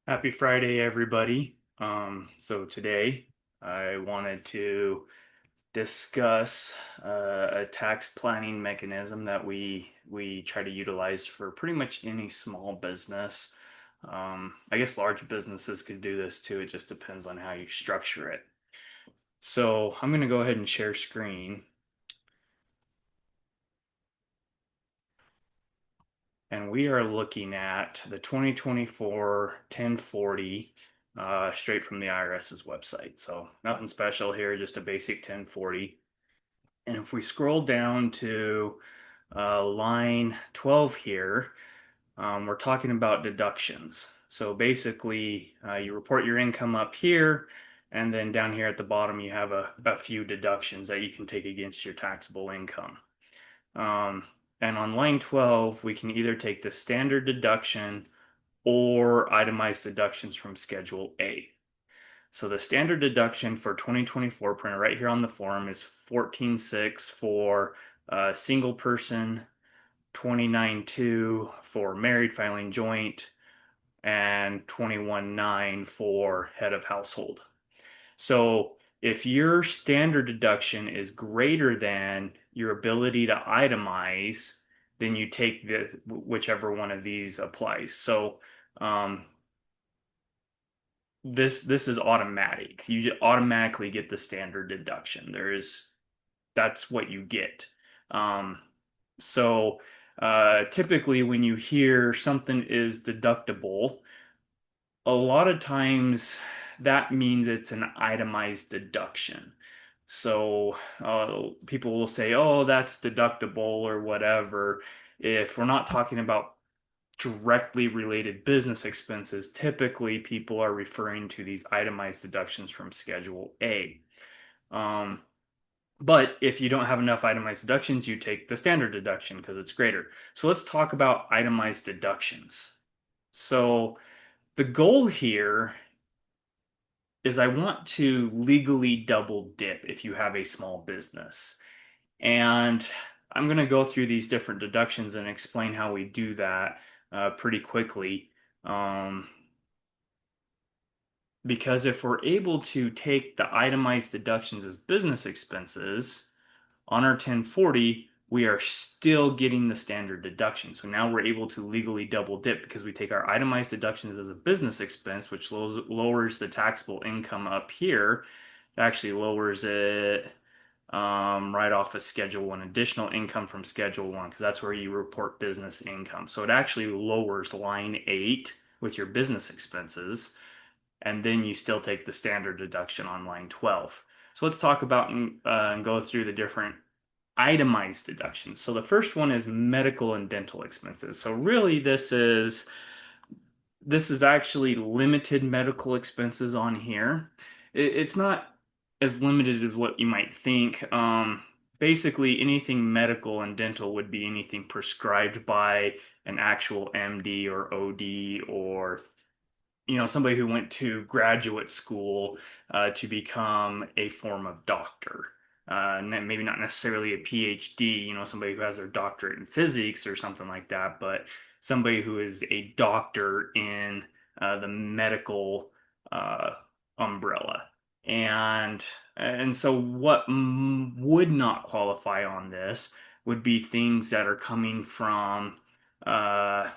Happy Friday, everybody. So today I wanted to discuss a tax planning mechanism that we try to utilize for pretty much any small business. I guess large businesses could do this too. It just depends on how you structure it. So I'm going to go ahead and share screen, and we are looking at the 2024 1040 straight from the IRS's website. So nothing special here, just a basic 1040. And if we scroll down to line 12 here, we're talking about deductions. So basically, you report your income up here, and then down here at the bottom, you have a few deductions that you can take against your taxable income. Um, and on line 12, we can either take the standard deduction or itemized deductions from Schedule A. So the standard deduction for 2024 printer right here on the form is 14.6 for single person, 29.2 for married filing joint, and 21.9 for head of household. So if your standard deduction is greater than your ability to itemize, then you take whichever one of these applies. So um, this is automatic. You automatically get the standard deduction. That's what you get. Um, so typically when you hear something is deductible, a lot of times that means it's an itemized deduction. So people will say, oh, that's deductible or whatever. If we're not talking about directly related business expenses, typically people are referring to these itemized deductions from Schedule A. Um, but if you don't have enough itemized deductions, you take the standard deduction because it's greater. So let's talk about itemized deductions. So the goal here is I want to legally double dip if you have a small business. And I'm going to go through these different deductions and explain how we do that pretty quickly. Um, because if we're able to take the itemized deductions as business expenses on our 1040, we are still getting the standard deduction. So now we're able to legally double dip because we take our itemized deductions as a business expense, which lowers the taxable income up here. It actually lowers it right off of Schedule 1, additional income from Schedule 1, because that's where you report business income. So it actually lowers line 8 with your business expenses, and then you still take the standard deduction on line 12. So let's talk about and go through the different itemized deductions. So the first one is medical and dental expenses. So really this is actually limited medical expenses on here. It's not as limited as what you might think. Basically, anything medical and dental would be anything prescribed by an actual MD or OD, or somebody who went to graduate school to become a form of doctor. Maybe not necessarily a PhD, somebody who has their doctorate in physics or something like that, but somebody who is a doctor in the medical uh, umbrella. And and so what would not qualify on this would be things that are coming from uh,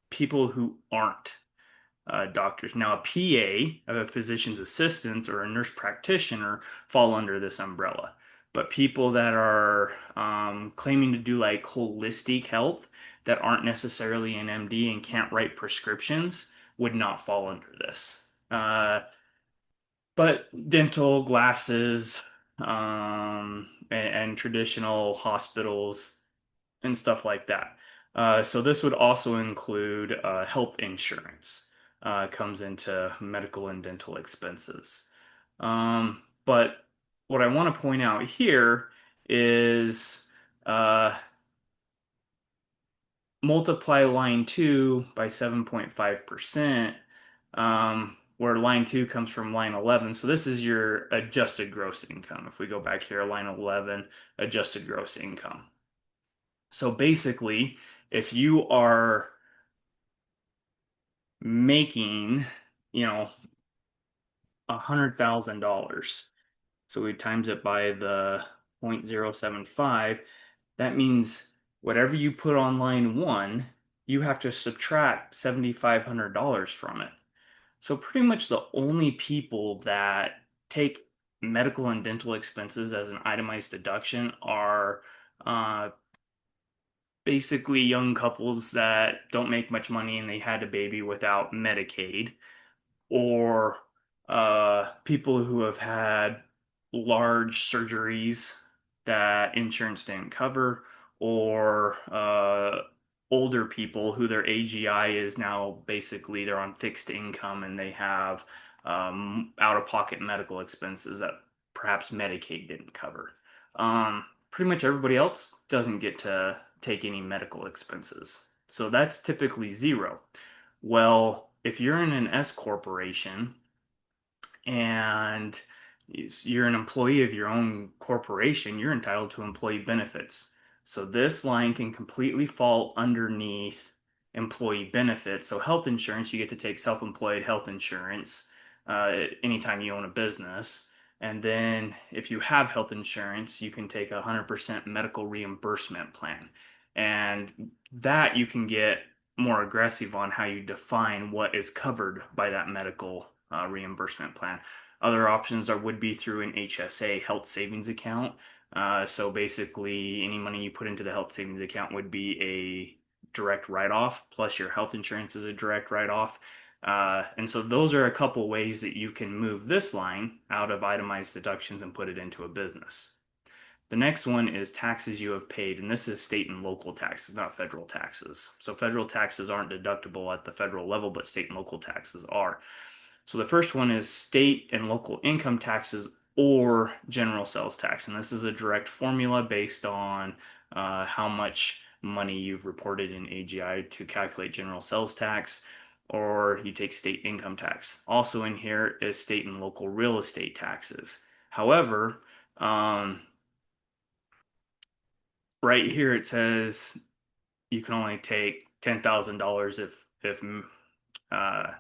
people who aren't doctors. Now, a PA, a physician's assistant, or a nurse practitioner fall under this umbrella. But people that are claiming to do like holistic health that aren't necessarily an MD and can't write prescriptions would not fall under this. But dental, glasses, and traditional hospitals and stuff like that. So this would also include health insurance, comes into medical and dental expenses. But what I want to point out here is uh, multiply line 2 by 7.5%, where line 2 comes from line 11. So this is your adjusted gross income. If we go back here, line 11, adjusted gross income. So basically, if you are making, you know, $100,000. So we times it by the 0.075. That means whatever you put on line one, you have to subtract $7,500 from it. So pretty much the only people that take medical and dental expenses as an itemized deduction are uh, basically young couples that don't make much money and they had a baby without Medicaid, or people who have had large surgeries that insurance didn't cover, or older people who their AGI is now basically they're on fixed income and they have out-of-pocket medical expenses that perhaps Medicaid didn't cover. Pretty much everybody else doesn't get to take any medical expenses. So that's typically zero. Well, if you're in an S corporation and you're an employee of your own corporation, you're entitled to employee benefits. So this line can completely fall underneath employee benefits. So health insurance, you get to take self-employed health insurance anytime you own a business. And then if you have health insurance, you can take a 100% medical reimbursement plan. And that you can get more aggressive on how you define what is covered by that medical reimbursement plan. Other options would be through an HSA, health savings account. So basically, any money you put into the health savings account would be a direct write-off, plus your health insurance is a direct write-off. And so those are a couple ways that you can move this line out of itemized deductions and put it into a business. The next one is taxes you have paid, and this is state and local taxes, not federal taxes. So federal taxes aren't deductible at the federal level, but state and local taxes are. So the first one is state and local income taxes or general sales tax. And this is a direct formula based on how much money you've reported in AGI to calculate general sales tax, or you take state income tax. Also in here is state and local real estate taxes. However, right here it says you can only take $10,000 if uh,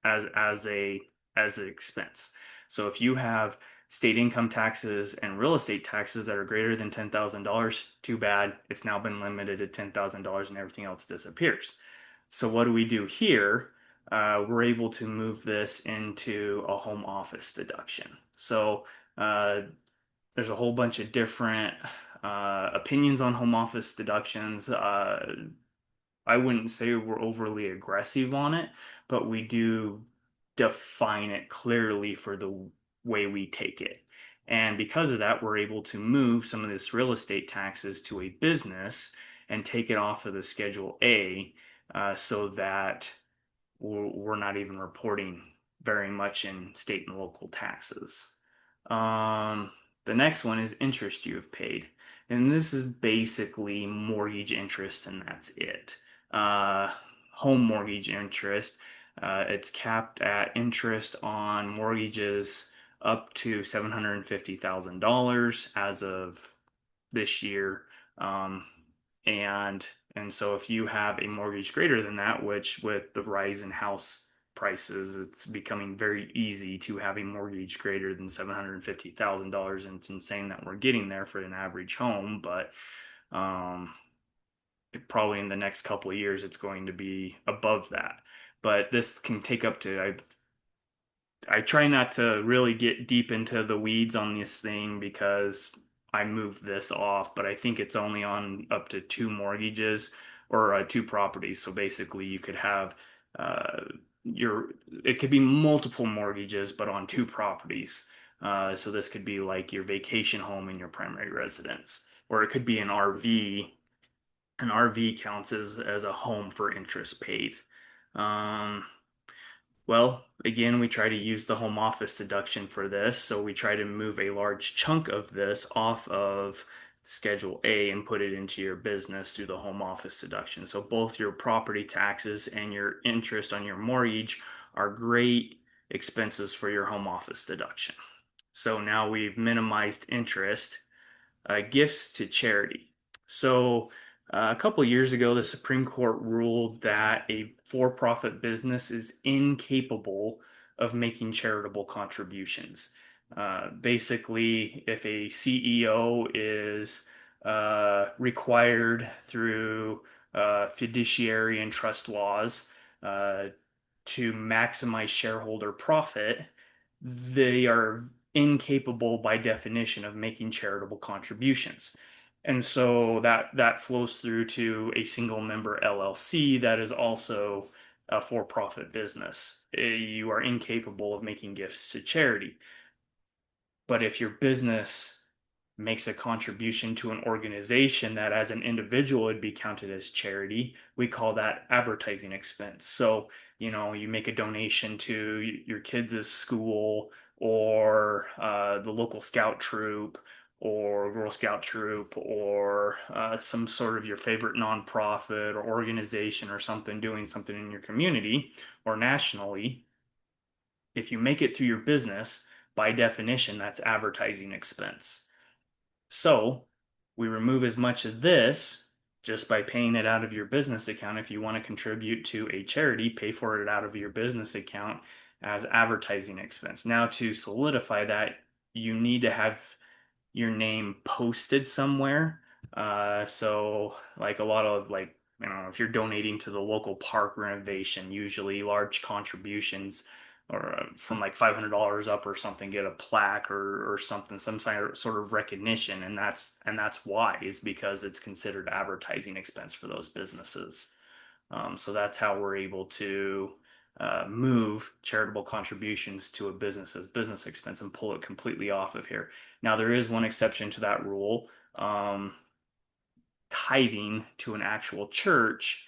as a as an expense. So if you have state income taxes and real estate taxes that are greater than $10,000, too bad. It's now been limited to $10,000 and everything else disappears. So what do we do here? We're able to move this into a home office deduction. So there's a whole bunch of different opinions on home office deductions. I wouldn't say we're overly aggressive on it, but we do define it clearly for the way we take it. And because of that, we're able to move some of this real estate taxes to a business and take it off of the Schedule A so that we're not even reporting very much in state and local taxes. Um, the next one is interest you have paid. And this is basically mortgage interest, and that's it. Uh, Home mortgage interest. It's capped at interest on mortgages up to $750,000 as of this year. Um, and and so if you have a mortgage greater than that, which with the rise in house prices, it's becoming very easy to have a mortgage greater than $750,000, and it's insane that we're getting there for an average home, but um, probably in the next couple of years it's going to be above that. But this can take up to I try not to really get deep into the weeds on this thing because I moved this off, but I think it's only on up to two mortgages or two properties. So basically, you could have uh, your it could be multiple mortgages, but on two properties. So this could be like your vacation home and your primary residence, or it could be an RV. An RV counts as a home for interest paid. Um, well, again, we try to use the home office deduction for this. So we try to move a large chunk of this off of Schedule A and put it into your business through the home office deduction. So both your property taxes and your interest on your mortgage are great expenses for your home office deduction. So now we've minimized interest, gifts to charity. So A couple years ago, the Supreme Court ruled that a for-profit business is incapable of making charitable contributions. Basically, if a CEO is required through fiduciary and trust laws uh, to maximize shareholder profit, they are incapable by definition of making charitable contributions. And so that flows through to a single member LLC that is also a for-profit business. You are incapable of making gifts to charity. But if your business makes a contribution to an organization that as an individual would be counted as charity, we call that advertising expense. So, you make a donation to your kids' school or the local scout troop or Girl Scout troop or some sort of your favorite nonprofit or organization or something doing something in your community or nationally. If you make it through your business, by definition, that's advertising expense. So we remove as much of this just by paying it out of your business account. If you want to contribute to a charity, pay for it out of your business account as advertising expense. Now, to solidify that, you need to have your name posted somewhere. So like a lot of like, I don't know, if you're donating to the local park renovation, usually large contributions or from like $500 up or something get a plaque or something, some sort of recognition. And that's why is because it's considered advertising expense for those businesses. So that's how we're able to move charitable contributions to a business's business expense and pull it completely off of here. Now, there is one exception to that rule. Tithing to an actual church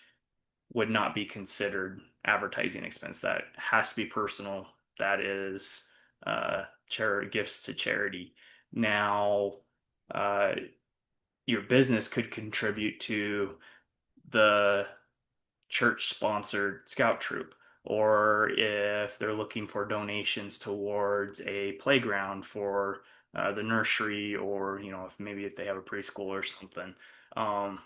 would not be considered advertising expense. That has to be personal. That is gifts to charity. Now, uh, your business could contribute to the church sponsored scout troop, or if they're looking for donations towards a playground for the nursery, or if they have a preschool or something, um,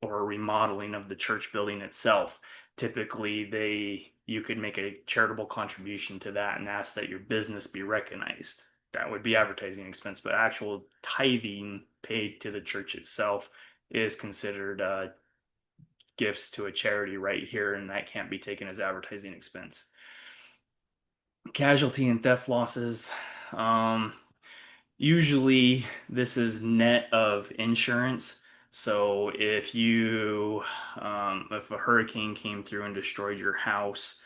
or a remodeling of the church building itself. Typically, they you could make a charitable contribution to that and ask that your business be recognized. That would be advertising expense, but actual tithing paid to the church itself is considered gifts to a charity right here, and that can't be taken as advertising expense. Casualty and theft losses. Um, Usually, this is net of insurance. So if a hurricane came through and destroyed your house,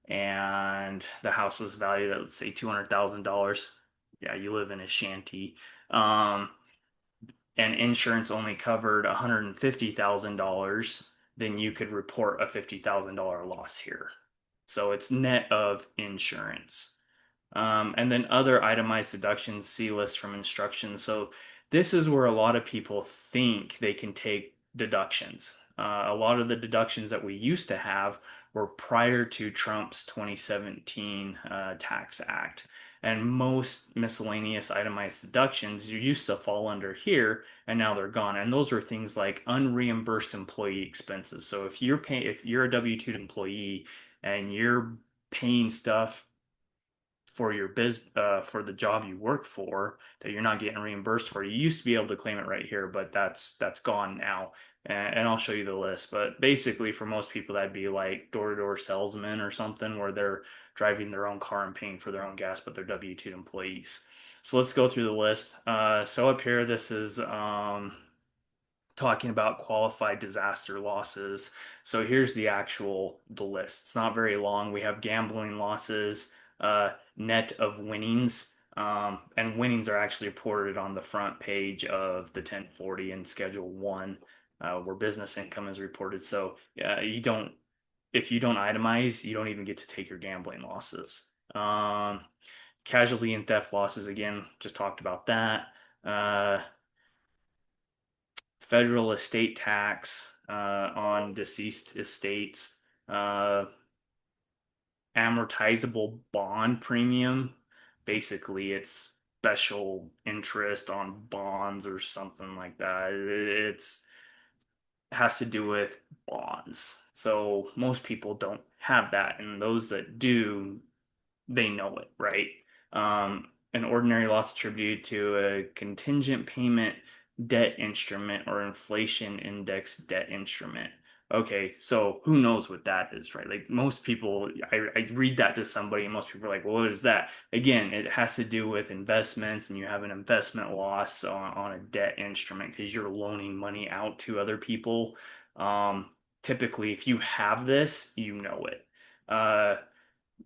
and the house was valued at, let's say, $200,000, yeah, you live in a shanty. Um, and insurance only covered $150,000, then you could report a $50,000 loss here. So it's net of insurance. And then other itemized deductions, see list from instructions. So this is where a lot of people think they can take deductions. A lot of the deductions that we used to have were prior to Trump's 2017 Tax Act. And most miscellaneous itemized deductions you used to fall under here, and now they're gone. And those are things like unreimbursed employee expenses. So if you're a W-2 employee and you're paying stuff for for the job you work for that you're not getting reimbursed for. You used to be able to claim it right here, but that's gone now. And I'll show you the list. But basically, for most people, that'd be like door-to-door salesmen or something where they're driving their own car and paying for their own gas, but they're W-2 employees. So let's go through the list. So up here, this is talking about qualified disaster losses. So here's the list. It's not very long. We have gambling losses, net of winnings, and winnings are actually reported on the front page of the 1040 and Schedule 1, where business income is reported. So if you don't itemize, you don't even get to take your gambling losses. Casualty and theft losses, again, just talked about that. Federal estate tax on deceased estates, uh, amortizable bond premium. Basically, it's special interest on bonds or something like that. It's has to do with bonds. So most people don't have that, and those that do, they know it, right? An ordinary loss attributed to a contingent payment debt instrument or inflation index debt instrument. Okay, so who knows what that is, right? Like most people, I read that to somebody, and most people are like, well, what is that? Again, it has to do with investments, and you have an investment loss on a debt instrument because you're loaning money out to other people. Um, Typically, if you have this, you know it.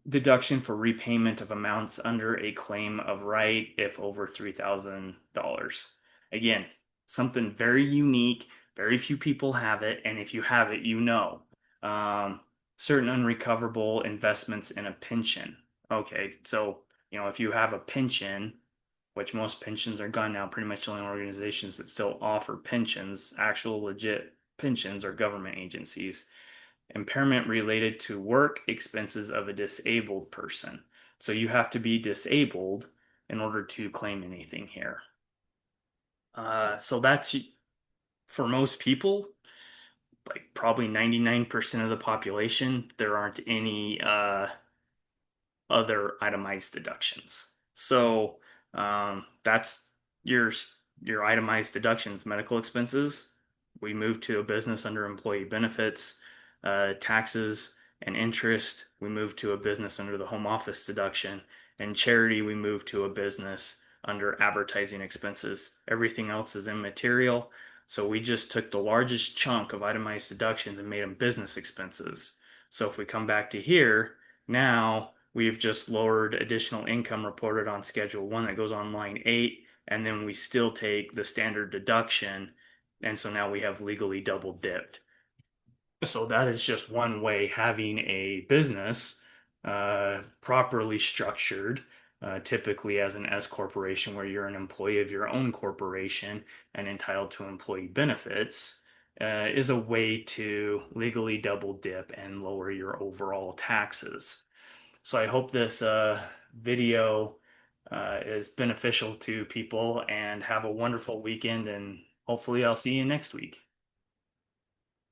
Deduction for repayment of amounts under a claim of right if over $3,000. Again, something very unique. Very few people have it, and if you have it, you know. Um, Certain unrecoverable investments in a pension. Okay, so if you have a pension, which most pensions are gone now, pretty much the only organizations that still offer pensions, actual legit pensions, are government agencies. Impairment related to work expenses of a disabled person. So you have to be disabled in order to claim anything here. So that's for most people, like probably 99% of the population, there aren't any other itemized deductions. So that's your your itemized deductions, medical expenses. We move to a business under employee benefits, taxes and interest. We move to a business under the home office deduction, and charity. We move to a business under advertising expenses. Everything else is immaterial. So we just took the largest chunk of itemized deductions and made them business expenses. So if we come back to here, now we've just lowered additional income reported on Schedule 1 that goes on line 8, and then we still take the standard deduction, and so now we have legally double dipped. So that is just one way having a business properly structured, typically as an S corporation, where you're an employee of your own corporation and entitled to employee benefits, is a way to legally double dip and lower your overall taxes. So I hope this video is beneficial to people, and have a wonderful weekend, and hopefully I'll see you next week.